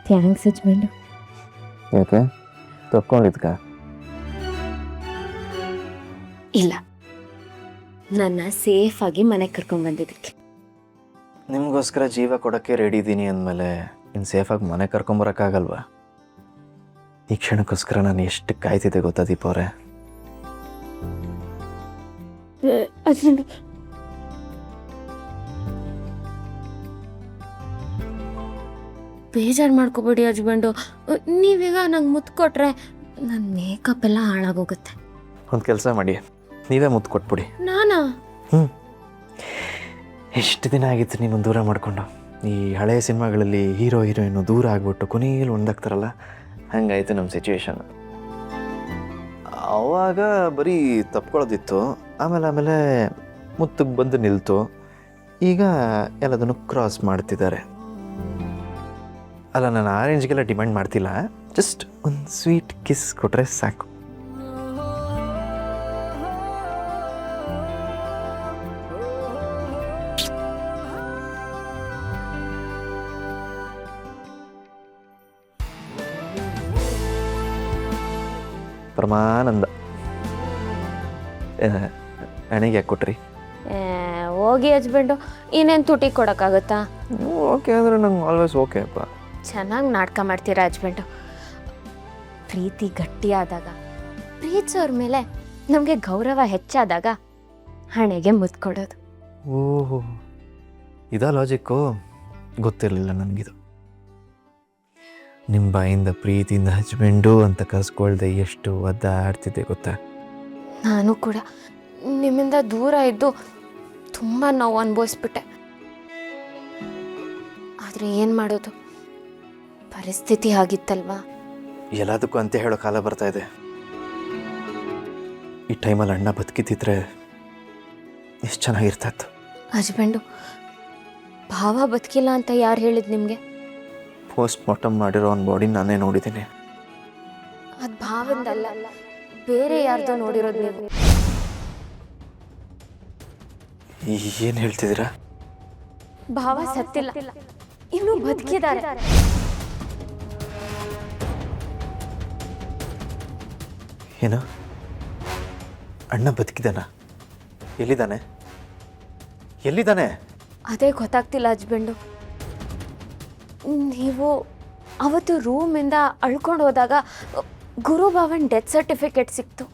Thanks husband. ಯಾಕೆ ತಪ್ಕೊಂಡಿದ್ಕ? ಇಲ್ಲ, ನನ್ನ ಸೇಫಾಗಿ ಮನೆಗೆ ಕರ್ಕೊಂಡ್ಬಂದಿದ್ದಕ್ಕೆ. ನಿಮಗೋಸ್ಕರ ಜೀವ ಕೊಡೋಕ್ಕೆ ರೆಡಿ ಇದ್ದೀನಿ ಅಂದಮೇಲೆ ಇನ್ನು ಸೇಫಾಗಿ ಮನೆ ಕರ್ಕೊಂಬರೋಕ್ಕಾಗಲ್ವಾ? ಈ ಕ್ಷಣಕ್ಕೋಸ್ಕರ ನಾನು ಎಷ್ಟು ಕಾಯ್ತಿದ್ದೆ ಗೊತ್ತಾ ದೀಪ ಅವರೇ? ಹಸ್ಬೆಂಡು, ಬೇಜಾರು ಮಾಡ್ಕೋಬೇಡಿ ಹಸ್ಬೆಂಡು. ನೀವೀಗ ನಂಗೆ ಮುತ್ತು ಕೊಟ್ರೆ ನನ್ನ ಮೇಕಪ್ ಎಲ್ಲ ಹಾಳಾಗೋಗುತ್ತೆ. ಒಂದು ಕೆಲಸ ಮಾಡಿ, ನೀವೇ ಮುತ್ತು ಕೊಟ್ಬಿಡಿ. ನಾನಾ? ಎಷ್ಟು ದಿನ ಆಗಿತ್ತು ನೀವು ದೂರ ಮಾಡಿಕೊಂಡು. ಈ ಹಳೆಯ ಸಿನಿಮಾಗಳಲ್ಲಿ ಹೀರೋ ಹೀರೋಯಿನ್ನು ದೂರ ಆಗಿಬಿಟ್ಟು ಕೊನೆಯಲ್ಲಿ ಒಂದಾಗ್ತಾರಲ್ಲ, ಹಂಗಾಯ್ತು ನಮ್ಮ ಸಿಚುವೇಶನ್. ಆವಾಗ ಬರೀ ತಪ್ಕೊಳ್ಳೋದಿತ್ತು, ಆಮೇಲೆ ಮುತ್ತಿಗೆ ಬಂದು ನಿಲ್ತು. ಈಗ ಎಲ್ಲದನ್ನು ಕ್ರಾಸ್ ಮಾಡ್ತಿದ್ದಾರೆ. ಅಲ್ಲ, ನಾನು ಆ ರೇಂಜ್ಗೆಲ್ಲ ಡಿಮ್ಯಾಂಡ್ ಮಾಡ್ತಿಲ್ಲ, ಜಸ್ಟ್ ಒಂದು ಸ್ವೀಟ್ ಕಿಸ್ ಕೊಟ್ಟರೆ ಸಾಕು. ಪರಮಾನಂದ. ನನಗೆ ಯಾಕೆ ಕೊಟ್ರಿ? ಹೋಗಿ ಹಸ್ಬೆಂಡು, ಇನ್ನೇನು ತುಟಿ ಕೊಡೋಕ್ಕಾಗುತ್ತಾ? ಓಕೆ ಅಂದರೆ ನಂಗೆ ಆಲ್ವೇಸ್ ಓಕೆ ಅಪ್ಪ. ಚೆನ್ನಾಗಿ ನಾಟಕ ಮಾಡ್ತೀರಾ ಹಸ್ಬೆಂಡು. ಪ್ರೀತಿ ಗಟ್ಟಿಯಾದಾಗ, ಪ್ರೀತಿಸೋರ ಮೇಲೆ ನಮಗೆ ಗೌರವ ಹೆಚ್ಚಾದಾಗ ಹಣೆಗೆ ಮುತ್ತು ಕೊಡೋದು. ಓಹೋ, ಇದಾ ಲಾಜಿಕ್ಕು? ಗೊತ್ತಿರಲಿಲ್ಲ ನನಗಿದು. ನಿಮ್ಮ ಬಾಯಿಂದ ಪ್ರೀತಿಯಿಂದ ಹಸ್ಬೆಂಡು ಅಂತ ಕರ್ಸ್ಕೊಳ್ದೆ ಎಷ್ಟು ಒದ್ದಾಡ್ತಿದ್ದೆ ಗೊತ್ತಾ? ನಾನು ಕೂಡ ನಿಮ್ಮಿಂದ ದೂರ ಇದ್ದು ತುಂಬ ನೋವು ಅನುಭವಿಸ್ಬಿಟ್ಟೆ. ಆದರೆ ಏನು ಮಾಡೋದು, ಪರಿಸ್ಥಿತಿ ಆಗಿತ್ತಲ್ವಾ. ಎಲ್ಲದಕ್ಕೂ ಅಂತ ಹೇಳೋ ಕಾಲ ಬರ್ತಾ ಇದೆ. ಈ ಟೈಮಲ್ಲಿ ಅಣ್ಣ ಬದುಕಿದ್ದಿದ್ರೆ ಎಷ್ಟು ಚೆನ್ನಾಗಿರ್ತಾ ಇತ್ತು. ಹಸ್ಬೆಂಡು, ಭಾವ ಬದುಕಿಲ್ಲ ಅಂತ ಯಾರು ಹೇಳಿದ್ ನಿಮಗೆ? ಪೋಸ್ಟ್ ಮಾರ್ಟಮ್ ಮಾಡಿರೋ ಅವ್ನ ಬಾಡಿ ನಾನೇ ನೋಡಿದ್ದೀನಿ. ಅದು ಭಾವಂದಲ್ಲ, ಬೇರೆ ಯಾರ್ದೋ ನೋಡಿರೋದು ನೀವು. ಏನು ಹೇಳ್ತಿದ್ದೀರಾ? ಭಾವ ಸತ್ತಿಲ್ಲ, ಇನ್ನೂ ಬದುಕಿದ್ದಾರೆ. ಏನು? ಅಣ್ಣ ಬದುಕಿದಾನ? ಎಲ್ಲಿದ್ದಾನೆ? ಅದೇ ಗೊತ್ತಾಗ್ತಿಲ್ಲ ಹಸ್ಬೆಂಡು. ನೀವು ಅವತ್ತು ರೂಮಿಂದ ಅಳ್ಕೊಂಡು ಹೋದಾಗ ಗುರು ಭಾವನ್ ಡೆತ್ ಸರ್ಟಿಫಿಕೇಟ್ ಸಿಕ್ತು.